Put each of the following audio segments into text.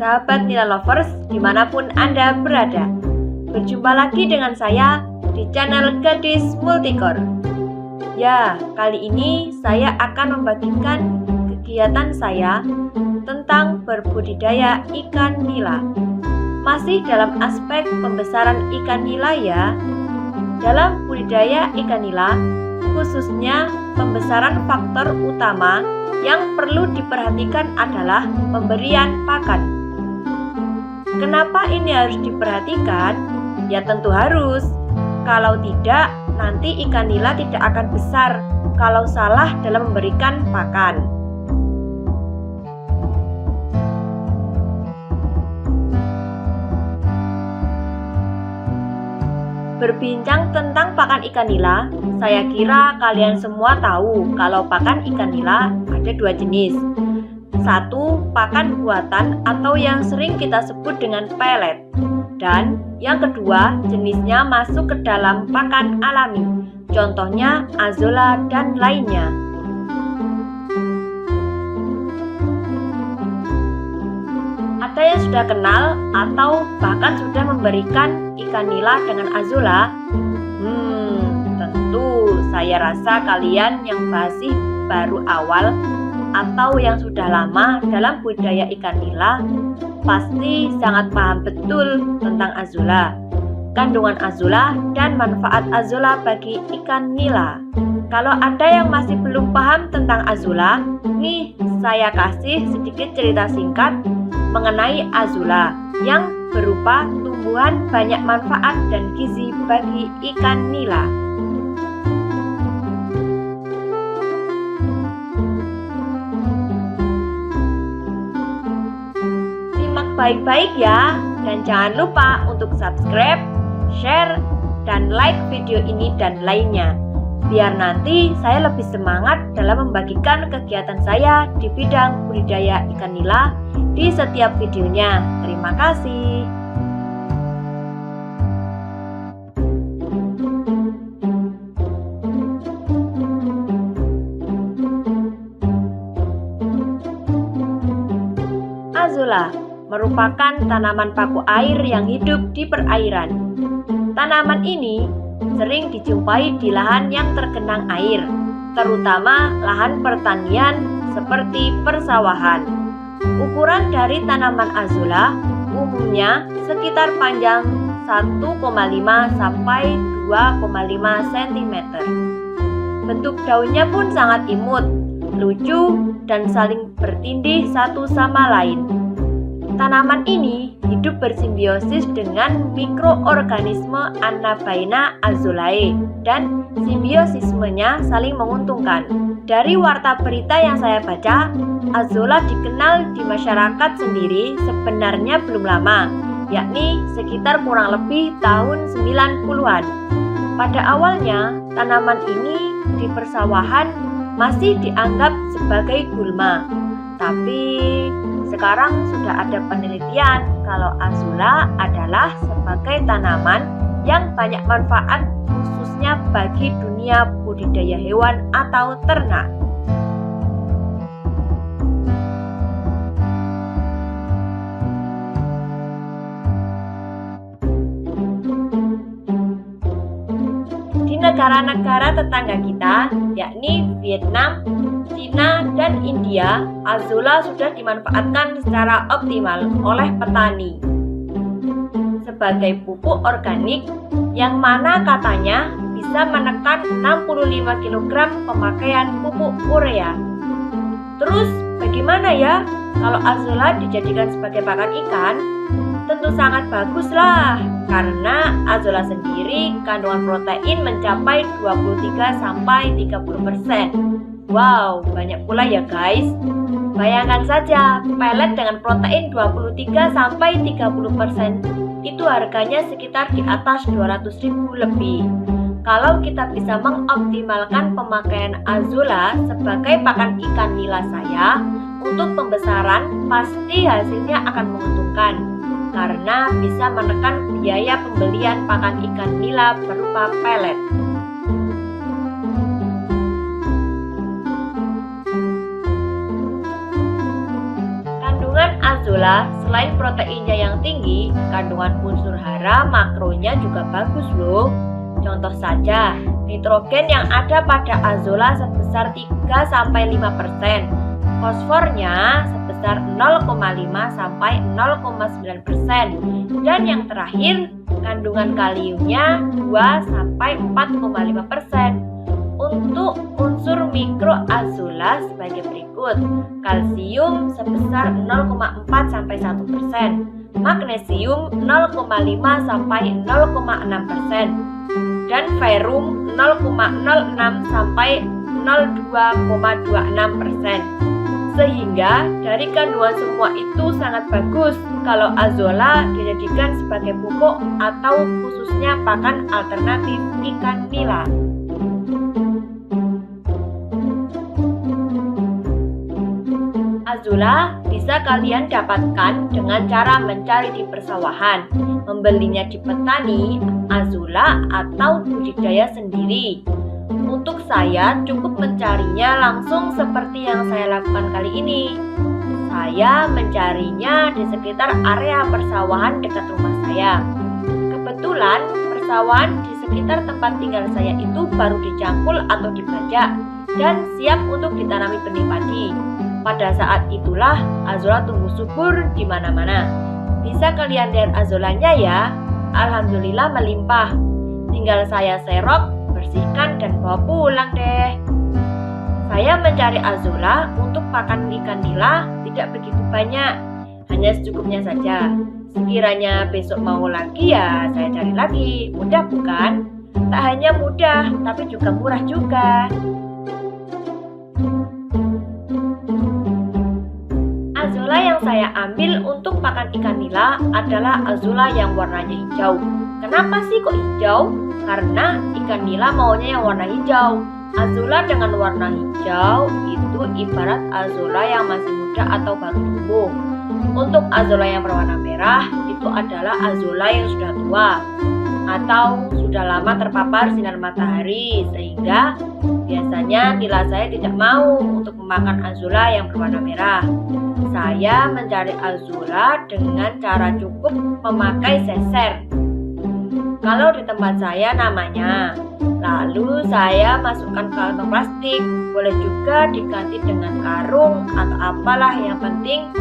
sahabat Nila Lovers dimanapun Anda berada. Berjumpa lagi dengan saya di channel Gadis Multicore. Ya, kali ini saya akan membagikan kegiatan saya tentang berbudidaya ikan nila. Masih dalam aspek pembesaran ikan nila ya. Dalam budidaya ikan nila, khususnya pembesaran, faktor utama yang perlu diperhatikan adalah pemberian pakan. Kenapa ini harus diperhatikan? Ya tentu harus. Kalau tidak, nanti ikan nila tidak akan besar kalau salah dalam memberikan pakan. Berbincang tentang pakan ikan nila, saya kira kalian semua tahu kalau pakan ikan nila ada dua jenis. Satu, pakan buatan atau yang sering kita sebut dengan pelet. Dan yang kedua, jenisnya masuk ke dalam pakan alami. Contohnya azolla dan lainnya. Ada yang sudah kenal atau bahkan sudah memberikan ikan nila dengan azolla? Tentu saya rasa kalian yang masih baru awal atau yang sudah lama dalam budidaya ikan nila pasti sangat paham betul tentang azolla, kandungan azolla dan manfaat azolla bagi ikan nila. Kalau ada yang masih belum paham tentang azolla, nih saya kasih sedikit cerita singkat mengenai azolla yang berupa tumbuhan banyak manfaat dan gizi bagi ikan nila. Simak baik-baik ya, dan jangan lupa untuk subscribe, share, dan like video ini dan lainnya. Biar nanti saya lebih semangat dalam membagikan kegiatan saya di bidang budidaya ikan nila di setiap videonya. Terima kasih. Azolla merupakan tanaman paku air yang hidup di perairan. Tanaman ini sering dijumpai di lahan yang tergenang air, terutama lahan pertanian seperti persawahan. Ukuran dari tanaman azolla umumnya sekitar panjang 1,5 sampai 2,5 cm. Bentuk daunnya pun sangat imut, lucu, dan saling bertindih satu sama lain. Tanaman ini hidup bersimbiosis dengan mikroorganisme Anabaena azollae dan simbiosismenya saling menguntungkan. Dari warta berita yang saya baca, azolla dikenal di masyarakat sendiri sebenarnya belum lama, yakni sekitar kurang lebih tahun 90-an. Pada awalnya, tanaman ini di persawahan masih dianggap sebagai gulma. Tapi sekarang sudah ada penelitian kalau azolla adalah sebagai tanaman yang banyak manfaat khususnya bagi dunia budidaya hewan atau ternak. Di negara-negara tetangga kita, yakni Vietnam, Cina, dan India, azolla sudah dimanfaatkan secara optimal oleh petani sebagai pupuk organik yang mana katanya bisa menekan 65 kg pemakaian pupuk urea. Terus bagaimana ya kalau azolla dijadikan sebagai pakan ikan? Tentu sangat bagus lah, karena azolla sendiri kandungan protein mencapai 23-30%. Wow, banyak pula ya guys. Bayangkan saja, pelet dengan protein 23-30%. Itu harganya sekitar di atas 200.000 lebih. Kalau kita bisa mengoptimalkan pemakaian azolla sebagai pakan ikan nila saya untuk pembesaran, pasti hasilnya akan menguntungkan karena bisa menekan biaya pembelian pakan ikan nila berupa pelet. Kandungan azolla Azula selain proteinnya yang tinggi, kandungan unsur hara makronya juga bagus loh. Contoh saja, nitrogen yang ada pada Azula sebesar 3-5%, fosfornya sebesar 0,5-0,9%, dan yang terakhir, kandungan kaliumnya 2-4,5%. Untuk unsur mikro Azula sebagai berikut: kalsium sebesar 0,4-1%, magnesium 0,5-0,6%, dan ferrum 0,06-02,26%. Sehingga dari kandungan semua itu sangat bagus kalau Azula dijadikan sebagai pupuk atau khususnya pakan alternatif ikan nila. Azula bisa kalian dapatkan dengan cara mencari di persawahan, membelinya di petani Azula atau budidaya sendiri. Untuk saya cukup mencarinya langsung seperti yang saya lakukan kali ini. Saya mencarinya di sekitar area persawahan dekat rumah saya. Kebetulan persawahan di sekitar tempat tinggal saya itu baru dicangkul atau dibajak dan siap untuk ditanami benih padi. Pada saat itulah Azula tumbuh subur di mana-mana. Bisa kalian lihat Azulanya ya, alhamdulillah melimpah. Tinggal saya serok, bersihkan dan bawa pulang deh. Saya mencari Azula untuk pakan ikan nila tidak begitu banyak, hanya secukupnya saja. Sekiranya besok mau lagi ya saya cari lagi. Mudah bukan? Tak hanya mudah, tapi juga murah juga. Azula yang saya ambil untuk pakan ikan nila adalah Azula yang warnanya hijau. Kenapa sih kok hijau? Karena ikan nila maunya yang warna hijau. Azula dengan warna hijau itu ibarat Azula yang masih muda atau baru tumbuh. Untuk Azula yang berwarna merah itu adalah Azula yang sudah tua atau sudah lama terpapar sinar matahari, sehingga biasanya nila saya tidak mau untuk memakan Azula yang berwarna merah. Saya mencari Azula dengan cara cukup memakai seser. Kalau di tempat saya namanya. Lalu saya masukkan ke kantong plastik. Boleh juga diganti dengan karung atau apalah, yang penting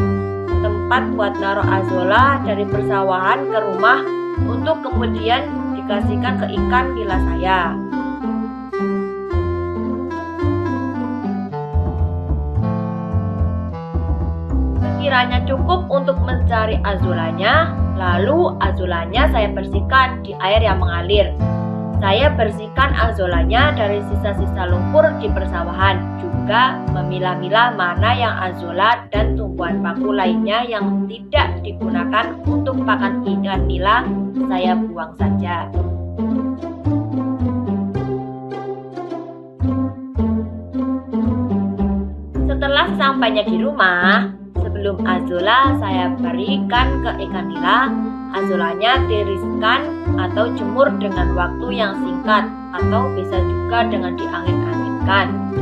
tempat buat naruh Azula dari persawahan ke rumah untuk kemudian dikasihkan ke ikan nila saya. Sekiranya cukup untuk mencari Azulanya, lalu Azulanya saya bersihkan di air yang mengalir. Saya bersihkan Azulanya dari sisa-sisa lumpur di persawahan, juga memilah-milah mana yang Azula dan tumbuhan paku lainnya yang tidak digunakan untuk pakan ikan nila, saya buang saja. Setelah sampainya di rumah, sebelum Azula saya berikan ke ikan nila, Azulanya tiriskan atau jemur dengan waktu yang singkat atau bisa juga dengan diangin-anginkan.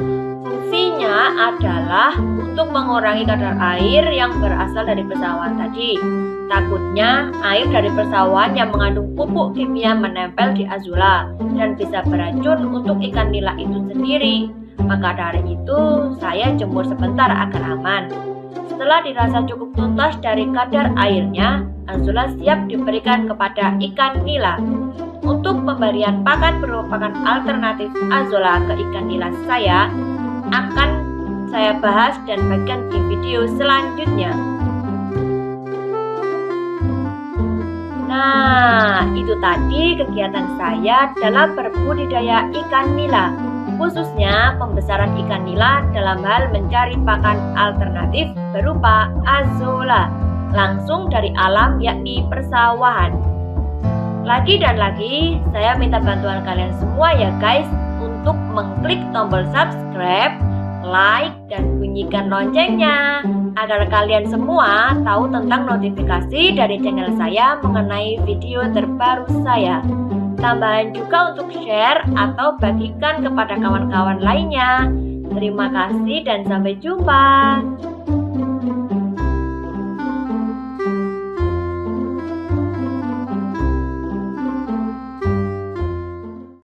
Fungsinya adalah untuk mengurangi kadar air yang berasal dari persawahan tadi. Takutnya air dari persawahan yang mengandung pupuk kimia menempel di Azula dan bisa beracun untuk ikan nila itu sendiri. Maka dari itu saya jemur sebentar agar aman. Setelah dirasa cukup tuntas dari kadar airnya, Azula siap diberikan kepada ikan nila. Untuk pemberian pakan merupakan alternatif Azula ke ikan nila saya akan saya bahas dan bagikan di video selanjutnya. Nah, itu tadi kegiatan saya dalam berbudidaya ikan nila, khususnya pembesaran ikan nila dalam hal mencari pakan alternatif berupa Azula langsung dari alam, yakni persawahan. Lagi dan lagi saya minta bantuan kalian semua ya guys, untuk mengklik tombol subscribe, like, dan bunyikan loncengnya agar kalian semua tahu tentang notifikasi dari channel saya mengenai video terbaru saya. Tambahan juga untuk share atau bagikan kepada kawan-kawan lainnya. Terima kasih dan sampai jumpa.